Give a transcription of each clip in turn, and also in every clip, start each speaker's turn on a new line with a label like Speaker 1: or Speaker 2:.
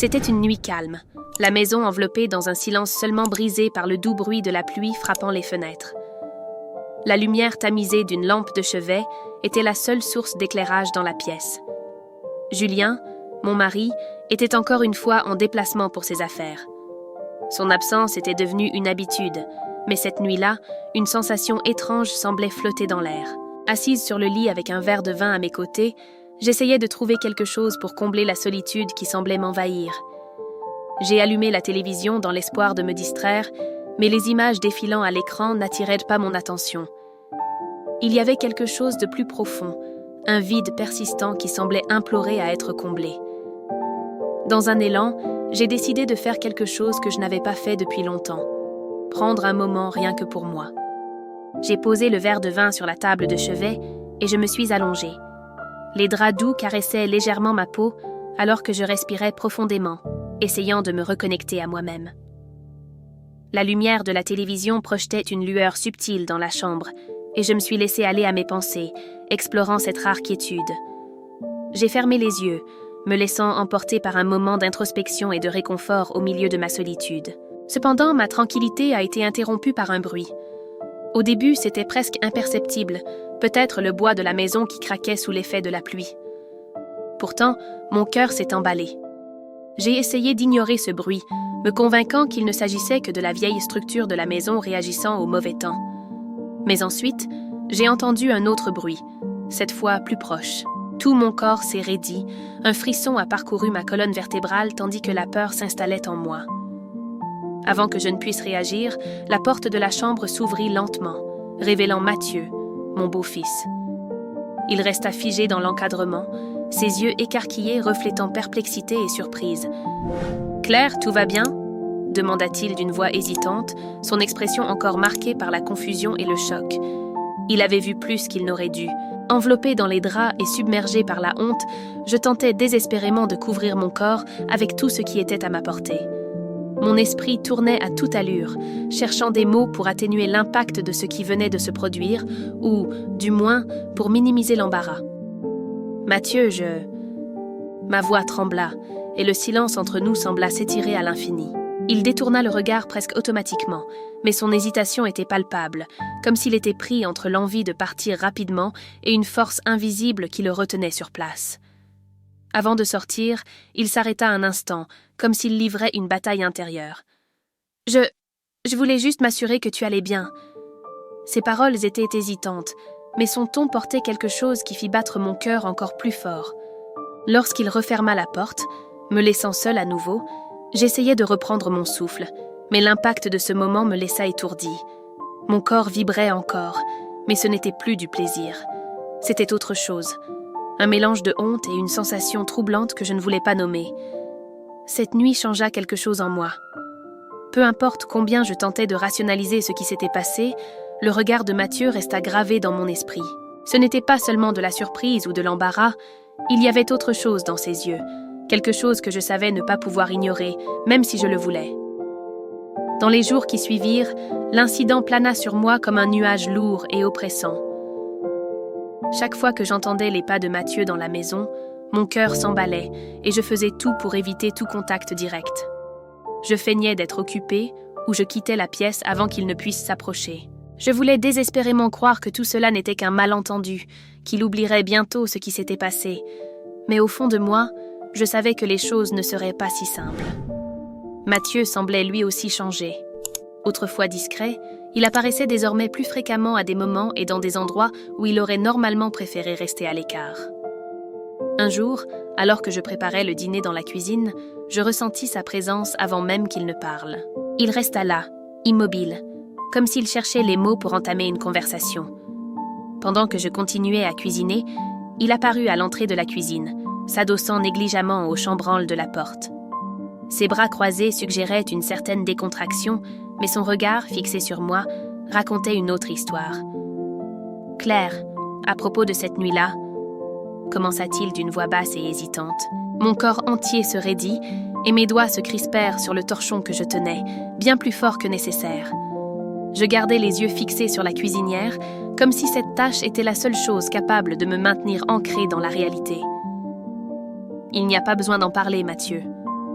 Speaker 1: C'était une nuit calme, la maison enveloppée dans un silence seulement brisé par le doux bruit de la pluie frappant les fenêtres. La lumière tamisée d'une lampe de chevet était la seule source d'éclairage dans la pièce. Julien, mon mari, était encore une fois en déplacement pour ses affaires. Son absence était devenue une habitude, mais cette nuit-là, une sensation étrange semblait flotter dans l'air. Assise sur le lit avec un verre de vin à mes côtés, j'essayais de trouver quelque chose pour combler la solitude qui semblait m'envahir. J'ai allumé la télévision dans l'espoir de me distraire, mais les images défilant à l'écran n'attiraient pas mon attention. Il y avait quelque chose de plus profond, un vide persistant qui semblait implorer à être comblé. Dans un élan, j'ai décidé de faire quelque chose que je n'avais pas fait depuis longtemps. Prendre un moment rien que pour moi. J'ai posé le verre de vin sur la table de chevet et je me suis allongée. Les draps doux caressaient légèrement ma peau alors que je respirais profondément, essayant de me reconnecter à moi-même. La lumière de la télévision projetait une lueur subtile dans la chambre et je me suis laissée aller à mes pensées, explorant cette rare quiétude. J'ai fermé les yeux, me laissant emporter par un moment d'introspection et de réconfort au milieu de ma solitude. Cependant, ma tranquillité a été interrompue par un bruit. Au début, c'était presque imperceptible, peut-être le bois de la maison qui craquait sous l'effet de la pluie. Pourtant, mon cœur s'est emballé. J'ai essayé d'ignorer ce bruit, me convainquant qu'il ne s'agissait que de la vieille structure de la maison réagissant au mauvais temps. Mais ensuite, j'ai entendu un autre bruit, cette fois plus proche. Tout mon corps s'est raidi, un frisson a parcouru ma colonne vertébrale tandis que la peur s'installait en moi. Avant que je ne puisse réagir, la porte de la chambre s'ouvrit lentement, révélant Mathieu, mon beau-fils. Il resta figé dans l'encadrement, ses yeux écarquillés reflétant perplexité et surprise. « Claire, tout va bien ?» demanda-t-il d'une voix hésitante, son expression encore marquée par la confusion et le choc. Il avait vu plus qu'il n'aurait dû. Enveloppé dans les draps et submergé par la honte, je tentais désespérément de couvrir mon corps avec tout ce qui était à ma portée. Mon esprit tournait à toute allure, cherchant des mots pour atténuer l'impact de ce qui venait de se produire, ou, du moins, pour minimiser l'embarras. « Mathieu, Ma voix trembla, et le silence entre nous sembla s'étirer à l'infini. Il détourna le regard presque automatiquement, mais son hésitation était palpable, comme s'il était pris entre l'envie de partir rapidement et une force invisible qui le retenait sur place. Avant de sortir, il s'arrêta un instant, comme s'il livrait une bataille intérieure. « Je voulais juste m'assurer que tu allais bien. » Ses paroles étaient hésitantes, mais son ton portait quelque chose qui fit battre mon cœur encore plus fort. Lorsqu'il referma la porte, me laissant seule à nouveau, j'essayais de reprendre mon souffle, mais l'impact de ce moment me laissa étourdi. Mon corps vibrait encore, mais ce n'était plus du plaisir. C'était autre chose. Un mélange de honte et une sensation troublante que je ne voulais pas nommer. Cette nuit changea quelque chose en moi. Peu importe combien je tentais de rationaliser ce qui s'était passé, le regard de Mathieu resta gravé dans mon esprit. Ce n'était pas seulement de la surprise ou de l'embarras, il y avait autre chose dans ses yeux, quelque chose que je savais ne pas pouvoir ignorer, même si je le voulais. Dans les jours qui suivirent, l'incident plana sur moi comme un nuage lourd et oppressant. Chaque fois que j'entendais les pas de Mathieu dans la maison, mon cœur s'emballait et je faisais tout pour éviter tout contact direct. Je feignais d'être occupée ou je quittais la pièce avant qu'il ne puisse s'approcher. Je voulais désespérément croire que tout cela n'était qu'un malentendu, qu'il oublierait bientôt ce qui s'était passé. Mais au fond de moi, je savais que les choses ne seraient pas si simples. Mathieu semblait lui aussi changer. Autrefois discret, il apparaissait désormais plus fréquemment à des moments et dans des endroits où il aurait normalement préféré rester à l'écart. Un jour, alors que je préparais le dîner dans la cuisine, je ressentis sa présence avant même qu'il ne parle. Il resta là, immobile, comme s'il cherchait les mots pour entamer une conversation. Pendant que je continuais à cuisiner, il apparut à l'entrée de la cuisine, s'adossant négligemment au chambranle de la porte. Ses bras croisés suggéraient une certaine décontraction, mais son regard, fixé sur moi, racontait une autre histoire. « Claire, à propos de cette nuit-là, » commença-t-il d'une voix basse et hésitante. Mon corps entier se raidit et mes doigts se crispèrent sur le torchon que je tenais, bien plus fort que nécessaire. Je gardais les yeux fixés sur la cuisinière, comme si cette tâche était la seule chose capable de me maintenir ancrée dans la réalité. « Il n'y a pas besoin d'en parler, Mathieu.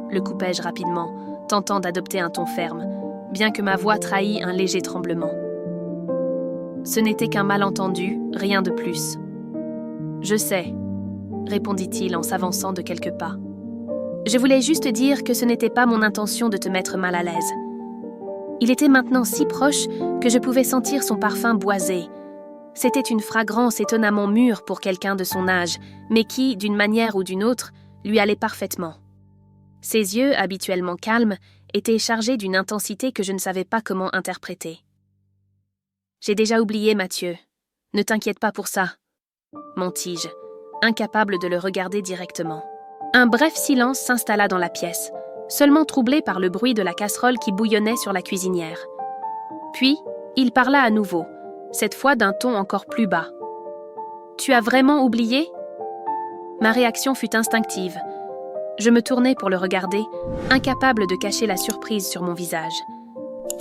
Speaker 1: le coupai-je rapidement, tentant d'adopter un ton ferme, bien que ma voix trahît un léger tremblement. Ce n'était qu'un malentendu, rien de plus. Je sais, répondit-il en s'avançant de quelques pas. Je voulais juste dire que ce n'était pas mon intention de te mettre mal à l'aise. Il était maintenant si proche que je pouvais sentir son parfum boisé. C'était une fragrance étonnamment mûre pour quelqu'un de son âge, mais qui, d'une manière ou d'une autre, lui allait parfaitement. Ses yeux, habituellement calmes, étaient chargés d'une intensité que je ne savais pas comment interpréter. « J'ai déjà oublié, Mathieu. Ne t'inquiète pas pour ça, » mentis-je, incapable de le regarder directement. Un bref silence s'installa dans la pièce, seulement troublé par le bruit de la casserole qui bouillonnait sur la cuisinière. Puis, il parla à nouveau, cette fois d'un ton encore plus bas. « Tu as vraiment oublié ?» Ma réaction fut instinctive. Je me tournai pour le regarder, incapable de cacher la surprise sur mon visage.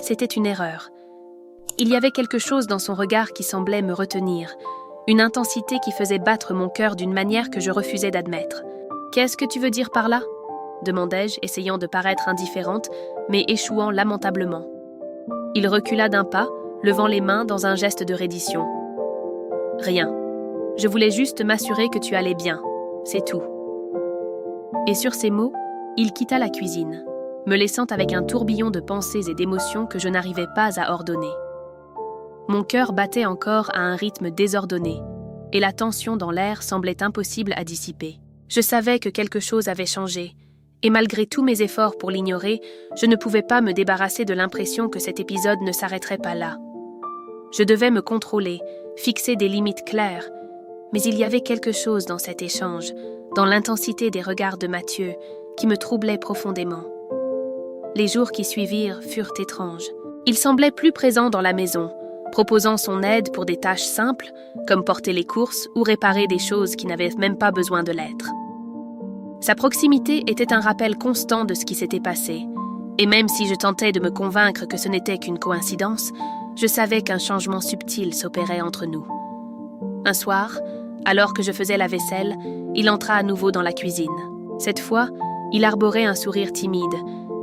Speaker 1: C'était une erreur. Il y avait quelque chose dans son regard qui semblait me retenir, une intensité qui faisait battre mon cœur d'une manière que je refusais d'admettre. « Qu'est-ce que tu veux dire par là ?» demandai-je, essayant de paraître indifférente, mais échouant lamentablement. Il recula d'un pas, levant les mains dans un geste de reddition. « Rien. Je voulais juste m'assurer que tu allais bien. C'est tout. » Et sur ces mots, il quitta la cuisine, me laissant avec un tourbillon de pensées et d'émotions que je n'arrivais pas à ordonner. Mon cœur battait encore à un rythme désordonné, et la tension dans l'air semblait impossible à dissiper. Je savais que quelque chose avait changé, et malgré tous mes efforts pour l'ignorer, je ne pouvais pas me débarrasser de l'impression que cet épisode ne s'arrêterait pas là. Je devais me contrôler, fixer des limites claires, mais il y avait quelque chose dans cet échange, dans l'intensité des regards de Mathieu, qui me troublait profondément. Les jours qui suivirent furent étranges. Il semblait plus présent dans la maison, proposant son aide pour des tâches simples, comme porter les courses ou réparer des choses qui n'avaient même pas besoin de l'être. Sa proximité était un rappel constant de ce qui s'était passé, et même si je tentais de me convaincre que ce n'était qu'une coïncidence, je savais qu'un changement subtil s'opérait entre nous. Un soir, alors que je faisais la vaisselle, il entra à nouveau dans la cuisine. Cette fois, il arborait un sourire timide,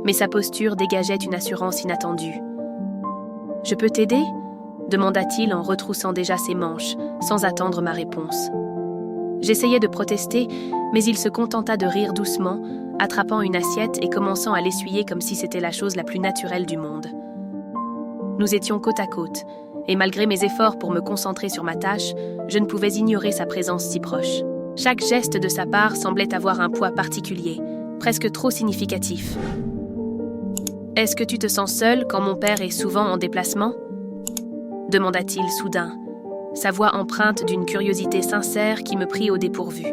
Speaker 1: mais sa posture dégageait une assurance inattendue. « Je peux t'aider ?» demanda-t-il en retroussant déjà ses manches, sans attendre ma réponse. J'essayais de protester, mais il se contenta de rire doucement, attrapant une assiette et commençant à l'essuyer comme si c'était la chose la plus naturelle du monde. Nous étions côte à côte, et malgré mes efforts pour me concentrer sur ma tâche, je ne pouvais ignorer sa présence si proche. Chaque geste de sa part semblait avoir un poids particulier, presque trop significatif. « Est-ce que tu te sens seule quand mon père est souvent en déplacement ?» demanda-t-il soudain, sa voix empreinte d'une curiosité sincère qui me prit au dépourvu.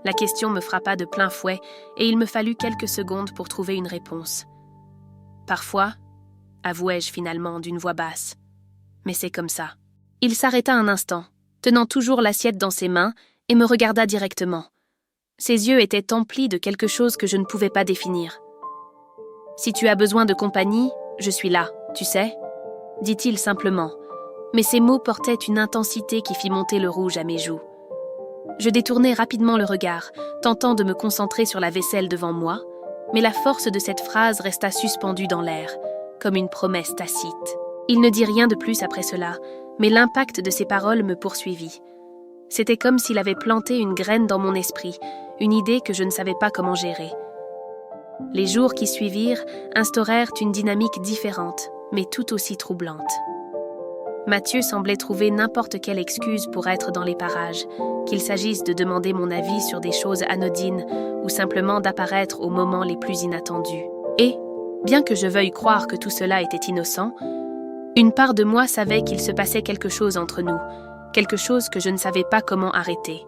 Speaker 1: La question me frappa de plein fouet et il me fallut quelques secondes pour trouver une réponse. « Parfois, avouai-je finalement d'une voix basse, mais c'est comme ça. » Il s'arrêta un instant, tenant toujours l'assiette dans ses mains, et me regarda directement. Ses yeux étaient emplis de quelque chose que je ne pouvais pas définir. « Si tu as besoin de compagnie, je suis là, tu sais ?» dit-il simplement, mais ces mots portaient une intensité qui fit monter le rouge à mes joues. Je détournai rapidement le regard, tentant de me concentrer sur la vaisselle devant moi, mais la force de cette phrase resta suspendue dans l'air, comme une promesse tacite. Il ne dit rien de plus après cela, mais l'impact de ses paroles me poursuivit. C'était comme s'il avait planté une graine dans mon esprit, une idée que je ne savais pas comment gérer. Les jours qui suivirent instaurèrent une dynamique différente, mais tout aussi troublante. Mathieu semblait trouver n'importe quelle excuse pour être dans les parages, qu'il s'agisse de demander mon avis sur des choses anodines ou simplement d'apparaître aux moments les plus inattendus. Et, bien que je veuille croire que tout cela était innocent, une part de moi savait qu'il se passait quelque chose entre nous, quelque chose que je ne savais pas comment arrêter.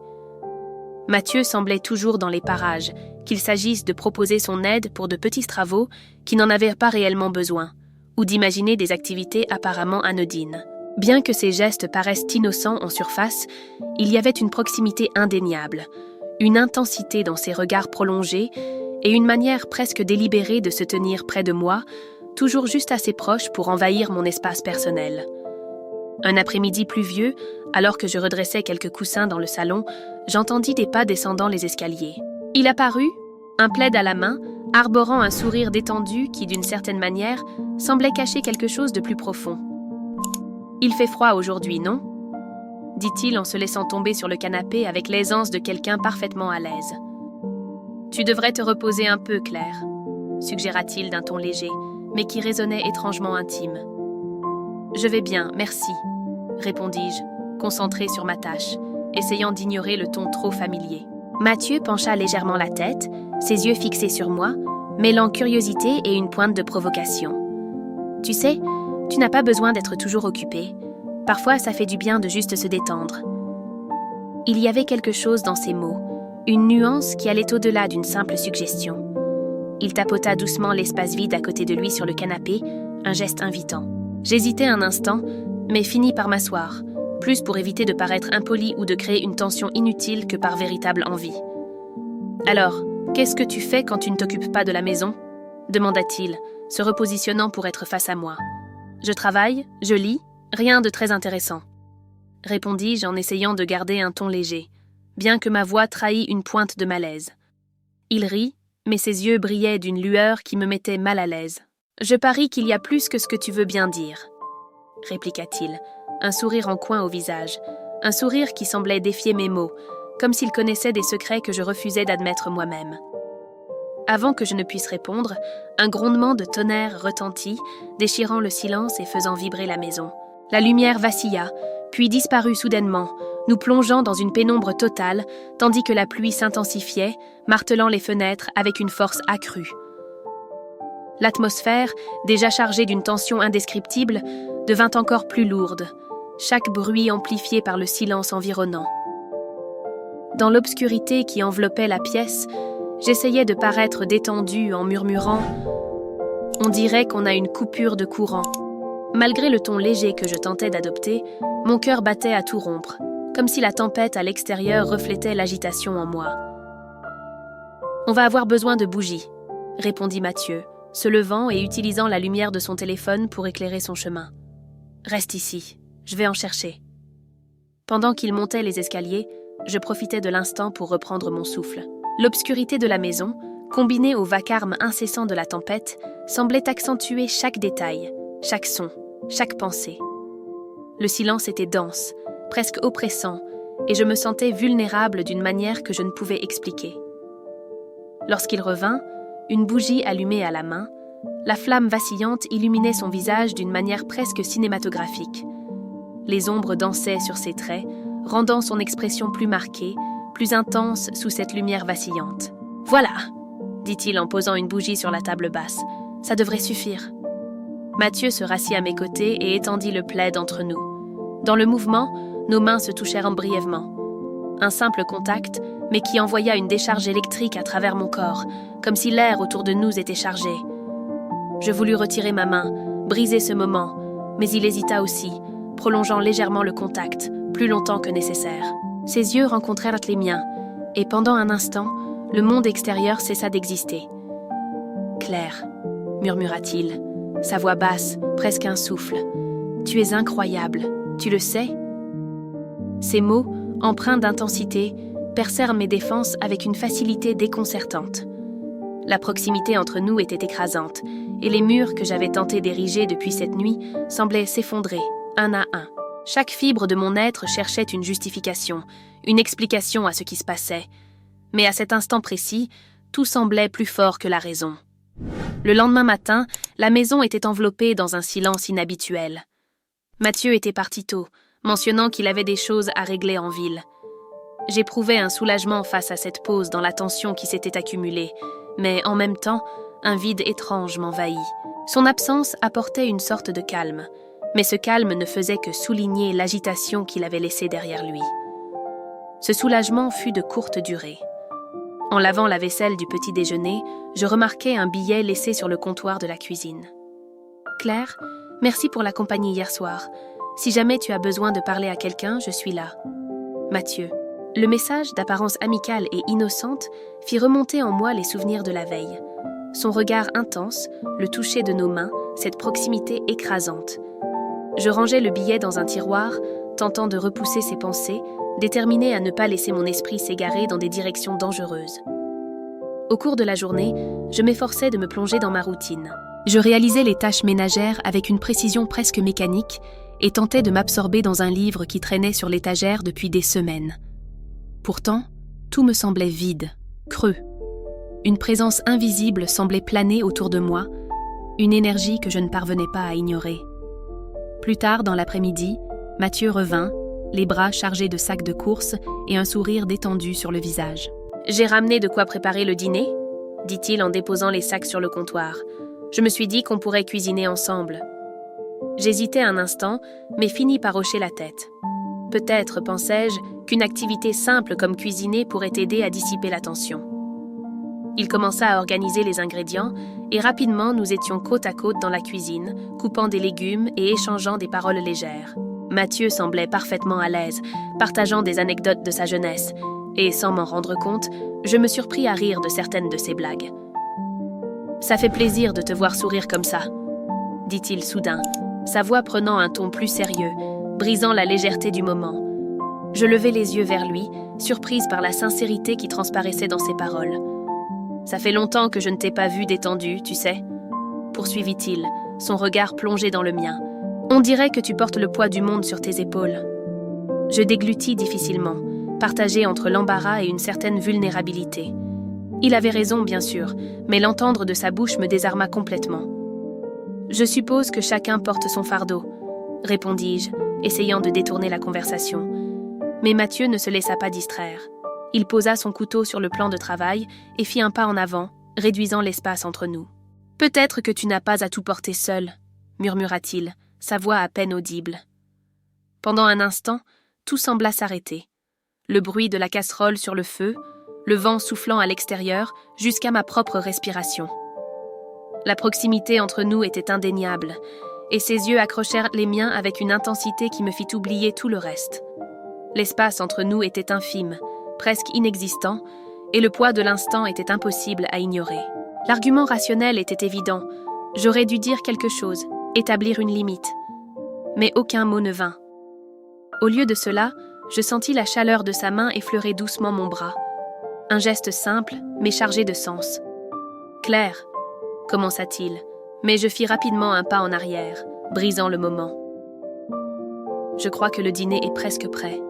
Speaker 1: Mathieu semblait toujours dans les parages, qu'il s'agisse de proposer son aide pour de petits travaux qui n'en avaient pas réellement besoin, ou d'imaginer des activités apparemment anodines. Bien que ces gestes paraissent innocents en surface, il y avait une proximité indéniable, une intensité dans ses regards prolongés et une manière presque délibérée de se tenir près de moi, toujours juste assez proche pour envahir mon espace personnel. Un après-midi pluvieux, alors que je redressais quelques coussins dans le salon, j'entendis des pas descendant les escaliers. Il apparut, un plaid à la main, arborant un sourire détendu qui, d'une certaine manière, semblait cacher quelque chose de plus profond. « Il fait froid aujourd'hui, non ?» dit-il en se laissant tomber sur le canapé avec l'aisance de quelqu'un parfaitement à l'aise. « Tu devrais te reposer un peu, Claire, » suggéra-t-il d'un ton léger, mais qui résonnait étrangement intime. « Je vais bien, merci, » répondis-je, concentré sur ma tâche, essayant d'ignorer le ton trop familier. Mathieu pencha légèrement la tête, ses yeux fixés sur moi, mêlant curiosité et une pointe de provocation. « Tu sais, tu n'as pas besoin d'être toujours occupé. Parfois, ça fait du bien de juste se détendre. » Il y avait quelque chose dans ces mots, une nuance qui allait au-delà d'une simple suggestion. Il tapota doucement l'espace vide à côté de lui sur le canapé, un geste invitant. J'hésitai un instant, mais finis par m'asseoir, plus pour éviter de paraître impoli ou de créer une tension inutile que par véritable envie. « Alors, qu'est-ce que tu fais quand tu ne t'occupes pas de la maison ?» demanda-t-il, se repositionnant pour être face à moi. « Je travaille, je lis, rien de très intéressant. » répondis-je en essayant de garder un ton léger, bien que ma voix trahît une pointe de malaise. Il rit, mais ses yeux brillaient d'une lueur qui me mettait mal à l'aise. « Je parie qu'il y a plus que ce que tu veux bien dire, » répliqua-t-il, un sourire en coin au visage, un sourire qui semblait défier mes mots, comme s'il connaissait des secrets que je refusais d'admettre moi-même. Avant que je ne puisse répondre, un grondement de tonnerre retentit, déchirant le silence et faisant vibrer la maison. La lumière vacilla, puis disparut soudainement, nous plongeant dans une pénombre totale, tandis que la pluie s'intensifiait, martelant les fenêtres avec une force accrue. L'atmosphère, déjà chargée d'une tension indescriptible, devint encore plus lourde, chaque bruit amplifié par le silence environnant. Dans l'obscurité qui enveloppait la pièce, j'essayais de paraître détendu en murmurant « On dirait qu'on a une coupure de courant ». Malgré le ton léger que je tentais d'adopter, mon cœur battait à tout rompre, comme si la tempête à l'extérieur reflétait l'agitation en moi. « On va avoir besoin de bougies », répondit Mathieu, se levant et utilisant la lumière de son téléphone pour éclairer son chemin. « Reste ici, je vais en chercher. » Pendant qu'il montait les escaliers, je profitais de l'instant pour reprendre mon souffle. L'obscurité de la maison, combinée au vacarme incessant de la tempête, semblait accentuer chaque détail, chaque son, chaque pensée. Le silence était dense, presque oppressant, et je me sentais vulnérable d'une manière que je ne pouvais expliquer. Lorsqu'il revint, une bougie allumée à la main, la flamme vacillante illuminait son visage d'une manière presque cinématographique. Les ombres dansaient sur ses traits, rendant son expression plus marquée, plus intense sous cette lumière vacillante. « Voilà !» dit-il en posant une bougie sur la table basse. « Ça devrait suffire. » Mathieu se rassit à mes côtés et étendit le plaid entre nous. Dans le mouvement, nos mains se touchèrent brièvement. Un simple contact, mais qui envoya une décharge électrique à travers mon corps, comme si l'air autour de nous était chargé. Je voulus retirer ma main, briser ce moment, mais il hésita aussi, prolongeant légèrement le contact, plus longtemps que nécessaire. Ses yeux rencontrèrent les miens, et pendant un instant, le monde extérieur cessa d'exister. « Claire, » murmura-t-il, sa voix basse, presque un souffle, « tu es incroyable, tu le sais ?» Ces mots, empreints d'intensité, percèrent mes défenses avec une facilité déconcertante. La proximité entre nous était écrasante, et les murs que j'avais tenté d'ériger depuis cette nuit semblaient s'effondrer, un à un. Chaque fibre de mon être cherchait une justification, une explication à ce qui se passait. Mais à cet instant précis, tout semblait plus fort que la raison. Le lendemain matin, la maison était enveloppée dans un silence inhabituel. Mathieu était parti tôt, mentionnant qu'il avait des choses à régler en ville. J'éprouvais un soulagement face à cette pause dans la tension qui s'était accumulée, mais en même temps, un vide étrange m'envahit. Son absence apportait une sorte de calme, mais ce calme ne faisait que souligner l'agitation qu'il avait laissée derrière lui. Ce soulagement fut de courte durée. En lavant la vaisselle du petit déjeuner, je remarquai un billet laissé sur le comptoir de la cuisine. « Claire, merci pour la compagnie hier soir. Si jamais tu as besoin de parler à quelqu'un, je suis là. Mathieu. » Le message, d'apparence amicale et innocente, fit remonter en moi les souvenirs de la veille. Son regard intense, le toucher de nos mains, cette proximité écrasante. Je rangeai le billet dans un tiroir, tentant de repousser ses pensées, déterminé à ne pas laisser mon esprit s'égarer dans des directions dangereuses. Au cours de la journée, je m'efforçais de me plonger dans ma routine. Je réalisais les tâches ménagères avec une précision presque mécanique et tentais de m'absorber dans un livre qui traînait sur l'étagère depuis des semaines. Pourtant, tout me semblait vide, creux. Une présence invisible semblait planer autour de moi, une énergie que je ne parvenais pas à ignorer. Plus tard, dans l'après-midi, Mathieu revint, les bras chargés de sacs de course et un sourire détendu sur le visage. « J'ai ramené de quoi préparer le dîner ?» dit-il en déposant les sacs sur le comptoir. Je me suis dit qu'on pourrait cuisiner ensemble. J'hésitais un instant, mais finis par hocher la tête. Peut-être, pensais-je, qu'une activité simple comme cuisiner pourrait aider à dissiper la tension. Il commença à organiser les ingrédients et rapidement nous étions côte à côte dans la cuisine, coupant des légumes et échangeant des paroles légères. Mathieu semblait parfaitement à l'aise, partageant des anecdotes de sa jeunesse, et sans m'en rendre compte, je me surpris à rire de certaines de ses blagues. « Ça fait plaisir de te voir sourire comme ça », dit-il soudain, sa voix prenant un ton plus sérieux, brisant la légèreté du moment. Je levai les yeux vers lui, surprise par la sincérité qui transparaissait dans ses paroles. « Ça fait longtemps que je ne t'ai pas vu détendu, tu sais », poursuivit-il, son regard plongé dans le mien. « On dirait que tu portes le poids du monde sur tes épaules. » Je déglutis difficilement, partagé entre l'embarras et une certaine vulnérabilité. Il avait raison, bien sûr, mais l'entendre de sa bouche me désarma complètement. « Je suppose que chacun porte son fardeau », répondis-je, essayant de détourner la conversation. Mais Mathieu ne se laissa pas distraire. Il posa son couteau sur le plan de travail et fit un pas en avant, réduisant l'espace entre nous. « Peut-être que tu n'as pas à tout porter seul, » murmura-t-il, sa voix à peine audible. Pendant un instant, tout sembla s'arrêter. Le bruit de la casserole sur le feu, le vent soufflant à l'extérieur, jusqu'à ma propre respiration. La proximité entre nous était indéniable, et ses yeux accrochèrent les miens avec une intensité qui me fit oublier tout le reste. L'espace entre nous était infime, presque inexistant, et le poids de l'instant était impossible à ignorer. L'argument rationnel était évident. J'aurais dû dire quelque chose, établir une limite. Mais aucun mot ne vint. Au lieu de cela, je sentis la chaleur de sa main effleurer doucement mon bras. Un geste simple, mais chargé de sens. « Claire », commença-t-il, mais je fis rapidement un pas en arrière, brisant le moment. « Je crois que le dîner est presque prêt »,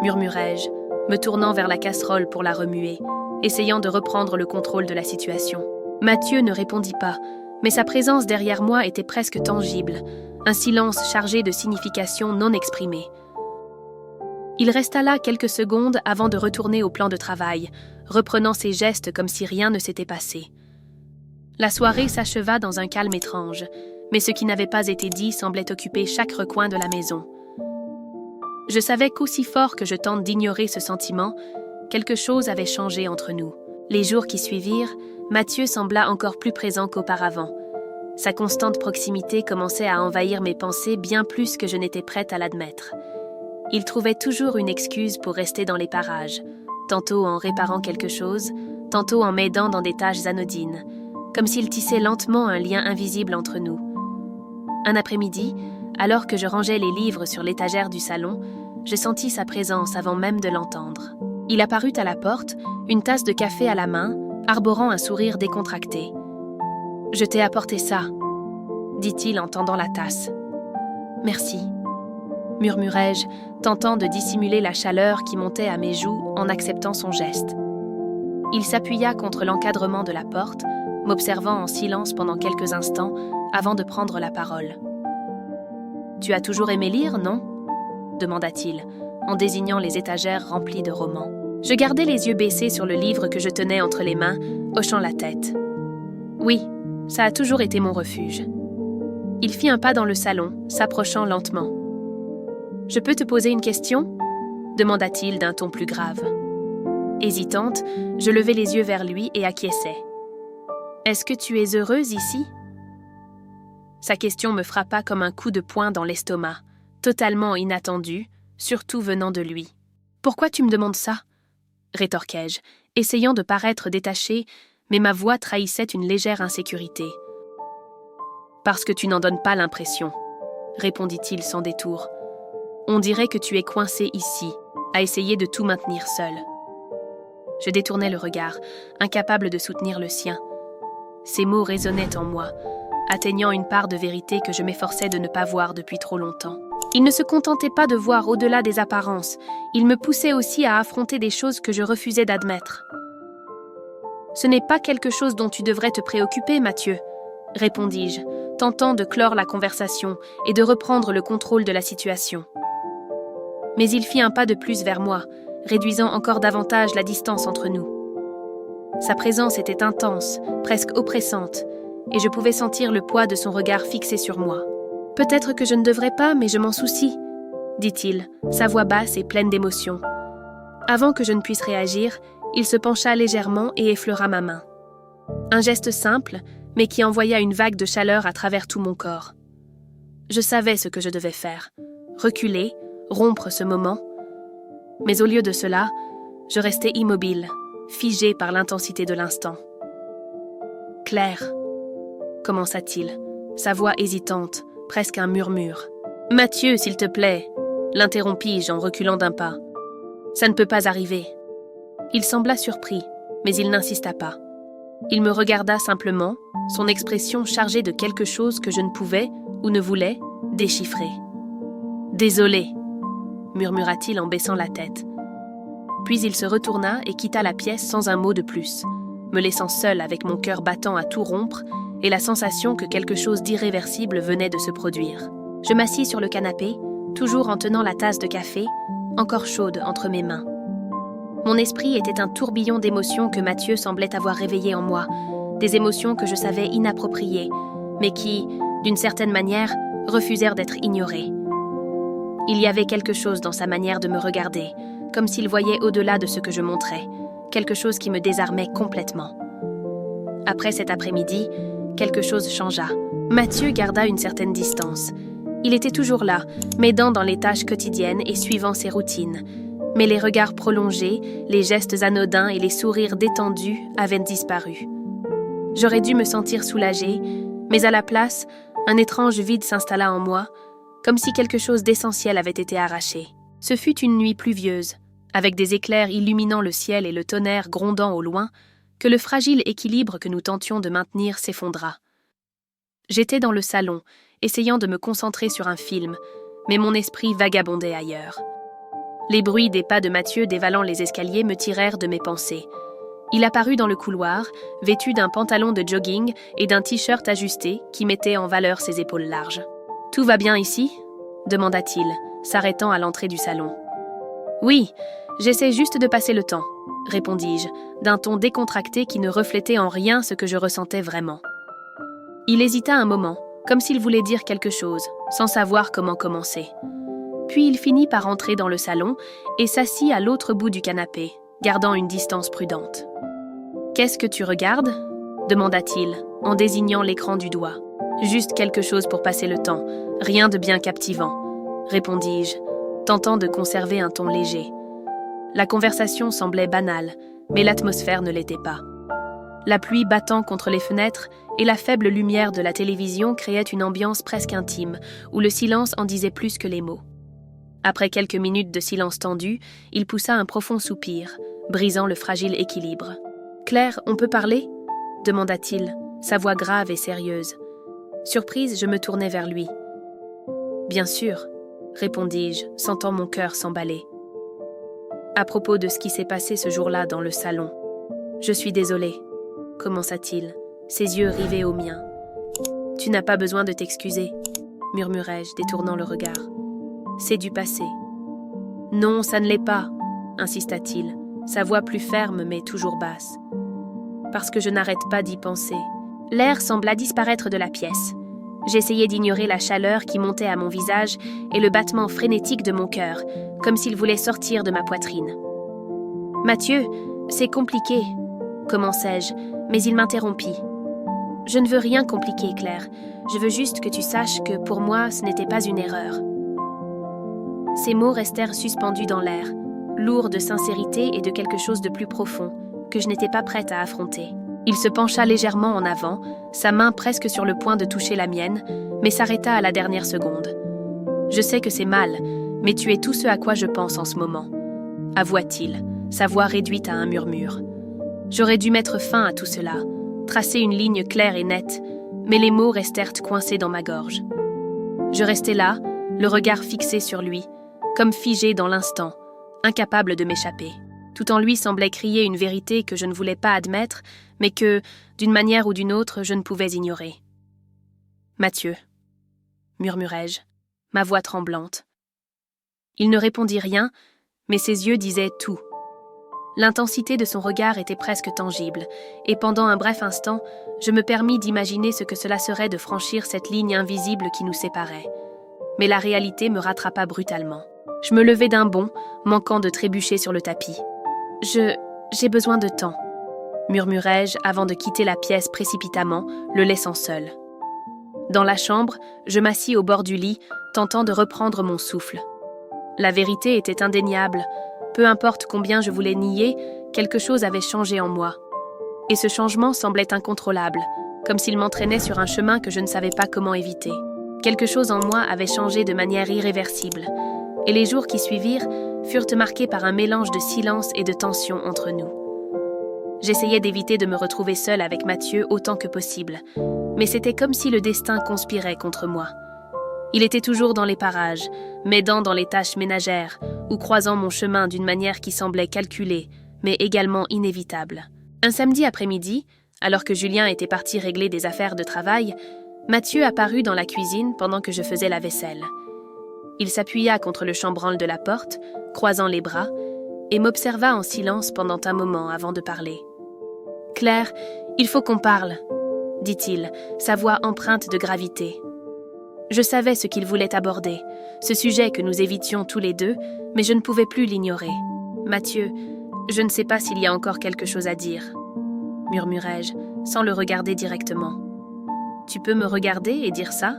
Speaker 1: murmurai-je, me tournant vers la casserole pour la remuer, essayant de reprendre le contrôle de la situation. Mathieu ne répondit pas, mais sa présence derrière moi était presque tangible, un silence chargé de signification non exprimée. Il resta là quelques secondes avant de retourner au plan de travail, reprenant ses gestes comme si rien ne s'était passé. La soirée s'acheva dans un calme étrange, mais ce qui n'avait pas été dit semblait occuper chaque recoin de la maison. Je savais qu'aussi fort que je tente d'ignorer ce sentiment, quelque chose avait changé entre nous. Les jours qui suivirent, Mathieu sembla encore plus présent qu'auparavant. Sa constante proximité commençait à envahir mes pensées bien plus que je n'étais prête à l'admettre. Il trouvait toujours une excuse pour rester dans les parages, tantôt en réparant quelque chose, tantôt en m'aidant dans des tâches anodines, comme s'il tissait lentement un lien invisible entre nous. Un après-midi, alors que je rangeais les livres sur l'étagère du salon, je sentis sa présence avant même de l'entendre. Il apparut à la porte, une tasse de café à la main, arborant un sourire décontracté. « Je t'ai apporté ça », dit-il en tendant la tasse. « Merci », murmurai-je, tentant de dissimuler la chaleur qui montait à mes joues en acceptant son geste. Il s'appuya contre l'encadrement de la porte, m'observant en silence pendant quelques instants avant de prendre la parole. « Tu as toujours aimé lire, non ?» demanda-t-il, en désignant les étagères remplies de romans. Je gardai les yeux baissés sur le livre que je tenais entre les mains, hochant la tête. « Oui, ça a toujours été mon refuge. » Il fit un pas dans le salon, s'approchant lentement. « Je peux te poser une question ?» demanda-t-il d'un ton plus grave. Hésitante, je levai les yeux vers lui et acquiesçai. « Est-ce que tu es heureuse ici ?» Sa question me frappa comme un coup de poing dans l'estomac, totalement inattendu, surtout venant de lui. « Pourquoi tu me demandes ça ?» rétorquai-je, essayant de paraître détaché, mais ma voix trahissait une légère insécurité. « Parce que tu n'en donnes pas l'impression, » répondit-il sans détour. « On dirait que tu es coincé ici, à essayer de tout maintenir seul. » Je détournai le regard, incapable de soutenir le sien. Ces mots résonnaient en moi, atteignant une part de vérité que je m'efforçais de ne pas voir depuis trop longtemps. Il ne se contentait pas de voir au-delà des apparences, il me poussait aussi à affronter des choses que je refusais d'admettre. « Ce n'est pas quelque chose dont tu devrais te préoccuper, Mathieu, » répondis-je, tentant de clore la conversation et de reprendre le contrôle de la situation. Mais il fit un pas de plus vers moi, réduisant encore davantage la distance entre nous. Sa présence était intense, presque oppressante, et je pouvais sentir le poids de son regard fixé sur moi. « Peut-être que je ne devrais pas, mais je m'en soucie, » dit-il, sa voix basse et pleine d'émotion. Avant que je ne puisse réagir, il se pencha légèrement et effleura ma main. Un geste simple, mais qui envoya une vague de chaleur à travers tout mon corps. Je savais ce que je devais faire, reculer, rompre ce moment. Mais au lieu de cela, je restais immobile, figé par l'intensité de l'instant. « Claire, » commença-t-il, sa voix hésitante, presque un murmure. « Mathieu, s'il te plaît, » l'interrompis-je en reculant d'un pas. « Ça ne peut pas arriver. » Il sembla surpris, mais il n'insista pas. Il me regarda simplement, son expression chargée de quelque chose que je ne pouvais, ou ne voulais, déchiffrer. « Désolé, » murmura-t-il en baissant la tête. Puis il se retourna et quitta la pièce sans un mot de plus, me laissant seul avec mon cœur battant à tout rompre et la sensation que quelque chose d'irréversible venait de se produire. Je m'assis sur le canapé, toujours en tenant la tasse de café, encore chaude entre mes mains. Mon esprit était un tourbillon d'émotions que Mathieu semblait avoir réveillées en moi, des émotions que je savais inappropriées, mais qui, d'une certaine manière, refusèrent d'être ignorées. Il y avait quelque chose dans sa manière de me regarder, comme s'il voyait au-delà de ce que je montrais, quelque chose qui me désarmait complètement. Après cet après-midi, quelque chose changea. Mathieu garda une certaine distance. Il était toujours là, m'aidant dans les tâches quotidiennes et suivant ses routines. Mais les regards prolongés, les gestes anodins et les sourires détendus avaient disparu. J'aurais dû me sentir soulagée, mais à la place, un étrange vide s'installa en moi, comme si quelque chose d'essentiel avait été arraché. Ce fut une nuit pluvieuse, avec des éclairs illuminant le ciel et le tonnerre grondant au loin, que le fragile équilibre que nous tentions de maintenir s'effondra. J'étais dans le salon, essayant de me concentrer sur un film, mais mon esprit vagabondait ailleurs. Les bruits des pas de Mathieu dévalant les escaliers me tirèrent de mes pensées. Il apparut dans le couloir, vêtu d'un pantalon de jogging et d'un t-shirt ajusté qui mettait en valeur ses épaules larges. « Tout va bien ici ?» demanda-t-il, s'arrêtant à l'entrée du salon. « Oui, j'essaie juste de passer le temps », répondis-je, d'un ton décontracté qui ne reflétait en rien ce que je ressentais vraiment. Il hésita un moment, comme s'il voulait dire quelque chose, sans savoir comment commencer. Puis il finit par entrer dans le salon et s'assit à l'autre bout du canapé, gardant une distance prudente. « Qu'est-ce que tu regardes ?» demanda-t-il, en désignant l'écran du doigt. « Juste quelque chose pour passer le temps, rien de bien captivant, » répondis-je, tentant de conserver un ton léger. La conversation semblait banale, mais l'atmosphère ne l'était pas. La pluie battant contre les fenêtres et la faible lumière de la télévision créaient une ambiance presque intime, où le silence en disait plus que les mots. Après quelques minutes de silence tendu, il poussa un profond soupir, brisant le fragile équilibre. « Claire, on peut parler ?» demanda-t-il, sa voix grave et sérieuse. Surprise, je me tournai vers lui. « Bien sûr », répondis-je, sentant mon cœur s'emballer. « À propos de ce qui s'est passé ce jour-là dans le salon. Je suis désolée, » commença-t-il, ses yeux rivés aux miens. « Tu n'as pas besoin de t'excuser, » murmurai-je, détournant le regard. « C'est du passé. »« Non, ça ne l'est pas, » insista-t-il, sa voix plus ferme mais toujours basse. « Parce que je n'arrête pas d'y penser. » L'air sembla disparaître de la pièce. J'essayais d'ignorer la chaleur qui montait à mon visage et le battement frénétique de mon cœur, comme s'il voulait sortir de ma poitrine. « Mathieu, c'est compliqué, » commençai-je, mais il m'interrompit. « Je ne veux rien compliquer, Claire. Je veux juste que tu saches que pour moi, ce n'était pas une erreur. » Ces mots restèrent suspendus dans l'air, lourds de sincérité et de quelque chose de plus profond, que je n'étais pas prête à affronter. Il se pencha légèrement en avant, sa main presque sur le point de toucher la mienne, mais s'arrêta à la dernière seconde. « Je sais que c'est mal, mais tu es tout ce à quoi je pense en ce moment, » avoua-t-il, sa voix réduite à un murmure. J'aurais dû mettre fin à tout cela, tracer une ligne claire et nette, mais les mots restèrent coincés dans ma gorge. Je restais là, le regard fixé sur lui, comme figé dans l'instant, incapable de m'échapper. Tout en lui semblait crier une vérité que je ne voulais pas admettre, mais que, d'une manière ou d'une autre, je ne pouvais ignorer. « Mathieu », murmurai-je, ma voix tremblante. Il ne répondit rien, mais ses yeux disaient tout. L'intensité de son regard était presque tangible, et pendant un bref instant, je me permis d'imaginer ce que cela serait de franchir cette ligne invisible qui nous séparait. Mais la réalité me rattrapa brutalement. Je me levai d'un bond, manquant de trébucher sur le tapis. « J'ai besoin de temps », murmurai-je avant de quitter la pièce précipitamment, le laissant seul. Dans la chambre, je m'assis au bord du lit, tentant de reprendre mon souffle. La vérité était indéniable. Peu importe combien je voulais nier, quelque chose avait changé en moi. Et ce changement semblait incontrôlable, comme s'il m'entraînait sur un chemin que je ne savais pas comment éviter. Quelque chose en moi avait changé de manière irréversible, et les jours qui suivirent furent marqués par un mélange de silence et de tension entre nous. J'essayais d'éviter de me retrouver seule avec Mathieu autant que possible, mais c'était comme si le destin conspirait contre moi. Il était toujours dans les parages, m'aidant dans les tâches ménagères, ou croisant mon chemin d'une manière qui semblait calculée, mais également inévitable. Un samedi après-midi, alors que Julien était parti régler des affaires de travail, Mathieu apparut dans la cuisine pendant que je faisais la vaisselle. Il s'appuya contre le chambranle de la porte, croisant les bras, et m'observa en silence pendant un moment avant de parler. « Claire, il faut qu'on parle », dit-il, sa voix empreinte de gravité. Je savais ce qu'il voulait aborder, ce sujet que nous évitions tous les deux, mais je ne pouvais plus l'ignorer. « Mathieu, je ne sais pas s'il y a encore quelque chose à dire, » murmurai-je, sans le regarder directement. « Tu peux me regarder et dire ça ?»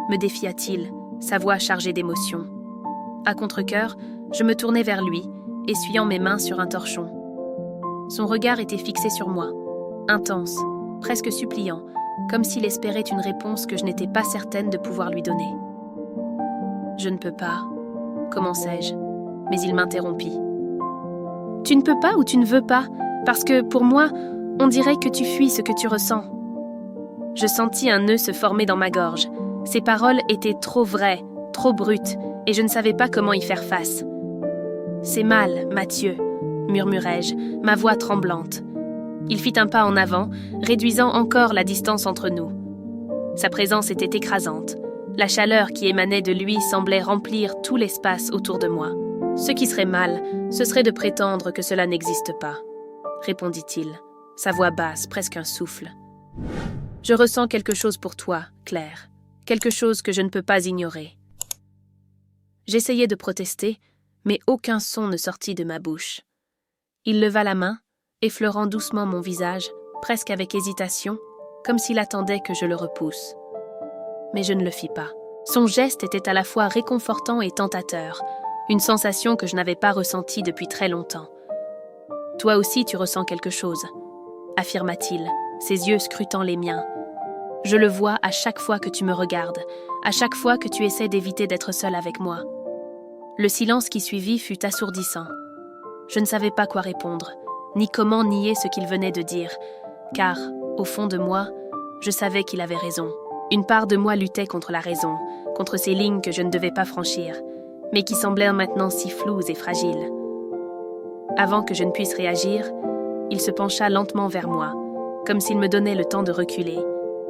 Speaker 1: me défia-t-il, sa voix chargée d'émotion. À contre-cœur, je me tournai vers lui, essuyant mes mains sur un torchon. Son regard était fixé sur moi, intense, presque suppliant, comme s'il espérait une réponse que je n'étais pas certaine de pouvoir lui donner. « Je ne peux pas, » commençai-je, mais il m'interrompit. « Tu ne peux pas ou tu ne veux pas, parce que, pour moi, on dirait que tu fuis ce que tu ressens. » Je sentis un nœud se former dans ma gorge. Ces paroles étaient trop vraies, trop brutes, et je ne savais pas comment y faire face. « C'est mal, Mathieu, » murmurai-je, ma voix tremblante. Il fit un pas en avant, réduisant encore la distance entre nous. Sa présence était écrasante. La chaleur qui émanait de lui semblait remplir tout l'espace autour de moi. « Ce qui serait mal, ce serait de prétendre que cela n'existe pas, » répondit-il, sa voix basse, presque un souffle. « Je ressens quelque chose pour toi, Claire, quelque chose que je ne peux pas ignorer. » J'essayais de protester, mais aucun son ne sortit de ma bouche. Il leva la main, effleurant doucement mon visage, presque avec hésitation, comme s'il attendait que je le repousse. Mais je ne le fis pas. Son geste était à la fois réconfortant et tentateur, une sensation que je n'avais pas ressentie depuis très longtemps. « Toi aussi tu ressens quelque chose », affirma-t-il, ses yeux scrutant les miens. « Je le vois à chaque fois que tu me regardes, à chaque fois que tu essaies d'éviter d'être seule avec moi. » Le silence qui suivit fut assourdissant. Je ne savais pas quoi répondre, ni comment nier ce qu'il venait de dire, car, au fond de moi, je savais qu'il avait raison. Une part de moi luttait contre la raison, contre ces lignes que je ne devais pas franchir, mais qui semblèrent maintenant si floues et fragiles. Avant que je ne puisse réagir, il se pencha lentement vers moi, comme s'il me donnait le temps de reculer,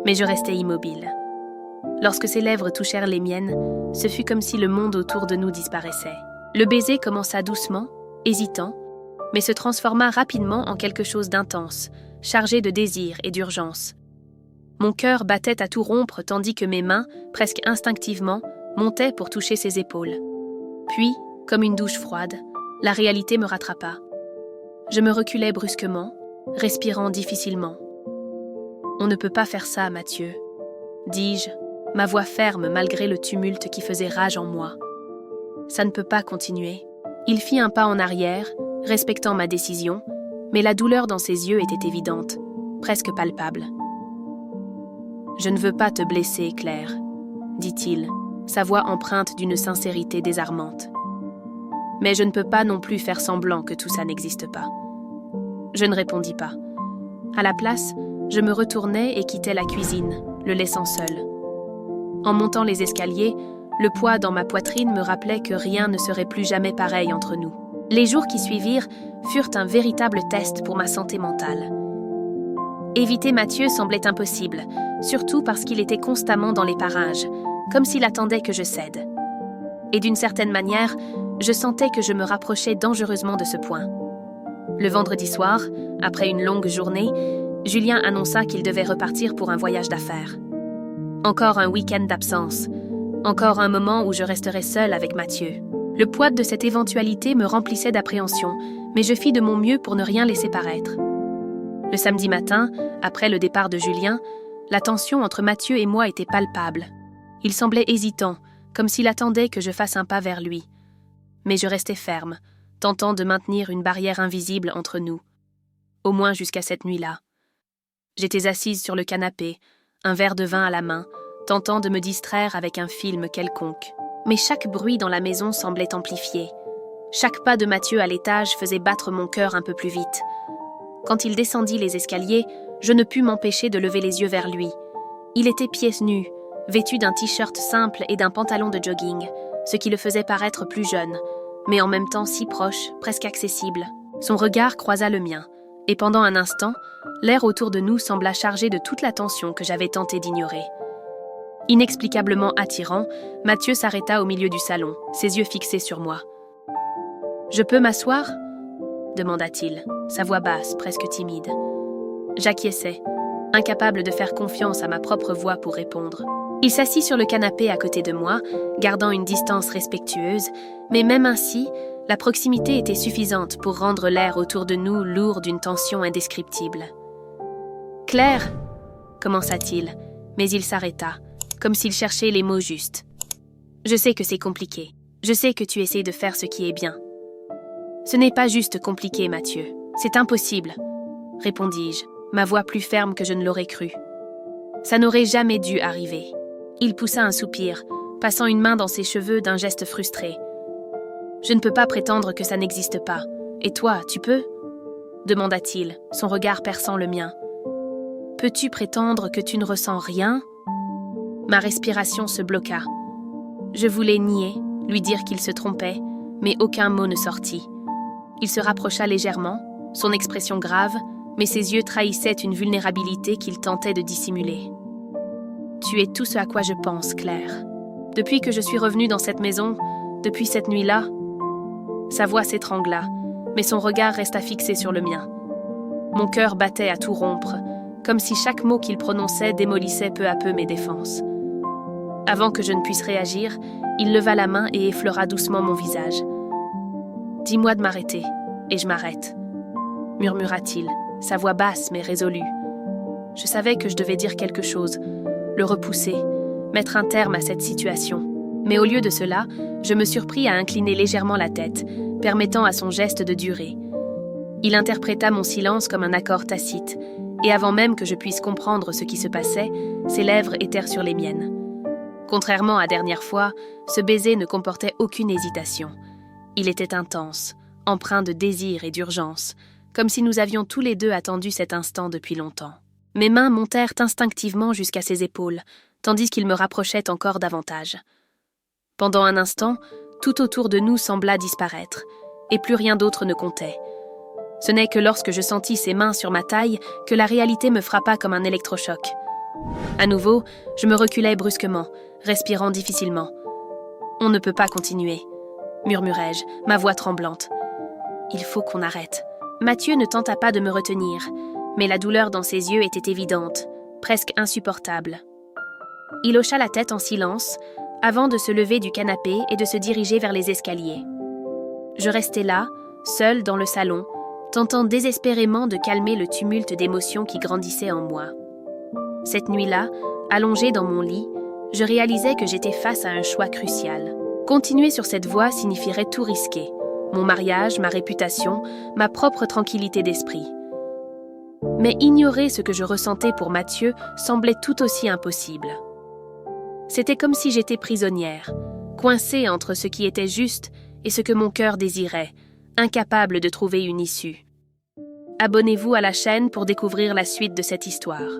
Speaker 1: mais je restais immobile. Lorsque ses lèvres touchèrent les miennes, ce fut comme si le monde autour de nous disparaissait. Le baiser commença doucement, hésitant, mais se transforma rapidement en quelque chose d'intense, chargé de désir et d'urgence. Mon cœur battait à tout rompre tandis que mes mains, presque instinctivement, montaient pour toucher ses épaules. Puis, comme une douche froide, la réalité me rattrapa. Je me reculai brusquement, respirant difficilement. « On ne peut pas faire ça, Mathieu, » dis-je, ma voix ferme malgré le tumulte qui faisait rage en moi. « Ça ne peut pas continuer. » Il fit un pas en arrière, respectant ma décision, mais la douleur dans ses yeux était évidente, presque palpable. « Je ne veux pas te blesser, Claire, » dit-il, sa voix empreinte d'une sincérité désarmante. « Mais je ne peux pas non plus faire semblant que tout ça n'existe pas. Je ne répondis pas. À la place, je me retournai et quittai la cuisine, le laissant seul. En montant les escaliers, le poids dans ma poitrine me rappelait que rien ne serait plus jamais pareil entre nous. Les jours qui suivirent furent un véritable test pour ma santé mentale. Éviter Mathieu semblait impossible, surtout parce qu'il était constamment dans les parages, comme s'il attendait que je cède. Et d'une certaine manière, je sentais que je me rapprochais dangereusement de ce point. Le vendredi soir, après une longue journée, Julien annonça qu'il devait repartir pour un voyage d'affaires. Encore un week-end d'absence, encore un moment où je resterais seule avec Mathieu. Le poids de cette éventualité me remplissait d'appréhension, mais je fis de mon mieux pour ne rien laisser paraître. Le samedi matin, après le départ de Julien, la tension entre Mathieu et moi était palpable. Il semblait hésitant, comme s'il attendait que je fasse un pas vers lui. Mais je restais ferme, tentant de maintenir une barrière invisible entre nous. Au moins jusqu'à cette nuit-là. J'étais assise sur le canapé, un verre de vin à la main, tentant de me distraire avec un film quelconque. Mais chaque bruit dans la maison semblait amplifié. Chaque pas de Mathieu à l'étage faisait battre mon cœur un peu plus vite. Quand il descendit les escaliers, je ne pus m'empêcher de lever les yeux vers lui. Il était pieds nus, vêtu d'un t-shirt simple et d'un pantalon de jogging, ce qui le faisait paraître plus jeune, mais en même temps si proche, presque accessible. Son regard croisa le mien, et pendant un instant, l'air autour de nous sembla chargé de toute l'attention que j'avais tenté d'ignorer. Inexplicablement attirant, Mathieu s'arrêta au milieu du salon, ses yeux fixés sur moi. « Je peux m'asseoir » demanda-t-il, sa voix basse, presque timide. J'acquiesçai, incapable de faire confiance à ma propre voix pour répondre. Il s'assit sur le canapé à côté de moi, gardant une distance respectueuse, mais même ainsi, la proximité était suffisante pour rendre l'air autour de nous lourd d'une tension indescriptible. « Claire » commença-t-il, mais il s'arrêta, comme s'il cherchait les mots justes. « Je sais que c'est compliqué. Je sais que tu essaies de faire ce qui est bien. » « Ce n'est pas juste compliqué, Mathieu. C'est impossible, » répondis-je, ma voix plus ferme que je ne l'aurais cru. Ça n'aurait jamais dû arriver. Il poussa un soupir, passant une main dans ses cheveux d'un geste frustré. « Je ne peux pas prétendre que ça n'existe pas. Et toi, tu peux » demanda-t-il, son regard perçant le mien. « Peux-tu prétendre que tu ne ressens rien ?» Ma respiration se bloqua. Je voulais nier, lui dire qu'il se trompait, mais aucun mot ne sortit. Il se rapprocha légèrement, son expression grave, mais ses yeux trahissaient une vulnérabilité qu'il tentait de dissimuler. « Tu es tout ce à quoi je pense, Claire. Depuis que je suis revenue dans cette maison, depuis cette nuit-là... » Sa voix s'étrangla, mais son regard resta fixé sur le mien. Mon cœur battait à tout rompre, comme si chaque mot qu'il prononçait démolissait peu à peu mes défenses. Avant que je ne puisse réagir, il leva la main et effleura doucement mon visage. « Dis-moi de m'arrêter, et je m'arrête, » murmura-t-il, sa voix basse mais résolue. Je savais que je devais dire quelque chose, le repousser, mettre un terme à cette situation. Mais au lieu de cela, je me surpris à incliner légèrement la tête, permettant à son geste de durer. Il interpréta mon silence comme un accord tacite, et avant même que je puisse comprendre ce qui se passait, ses lèvres étèrent sur les miennes. Contrairement à dernière fois, ce baiser ne comportait aucune hésitation. Il était intense, empreint de désir et d'urgence, comme si nous avions tous les deux attendu cet instant depuis longtemps. Mes mains montèrent instinctivement jusqu'à ses épaules, tandis qu'il me rapprochait encore davantage. Pendant un instant, tout autour de nous sembla disparaître, et plus rien d'autre ne comptait. Ce n'est que lorsque je sentis ses mains sur ma taille que la réalité me frappa comme un électrochoc. À nouveau, je me reculai brusquement, respirant difficilement. « On ne peut pas continuer », murmurai-je, ma voix tremblante. « Il faut qu'on arrête. » Mathieu ne tenta pas de me retenir, mais la douleur dans ses yeux était évidente, presque insupportable. Il hocha la tête en silence, avant de se lever du canapé et de se diriger vers les escaliers. Je restai là, seule dans le salon, tentant désespérément de calmer le tumulte d'émotions qui grandissait en moi. Cette nuit-là, allongée dans mon lit, je réalisais que j'étais face à un choix crucial. Continuer sur cette voie signifierait tout risquer. Mon mariage, ma réputation, ma propre tranquillité d'esprit. Mais ignorer ce que je ressentais pour Mathieu semblait tout aussi impossible. C'était comme si j'étais prisonnière, coincée entre ce qui était juste et ce que mon cœur désirait, incapable de trouver une issue. Abonnez-vous à la chaîne pour découvrir la suite de cette histoire.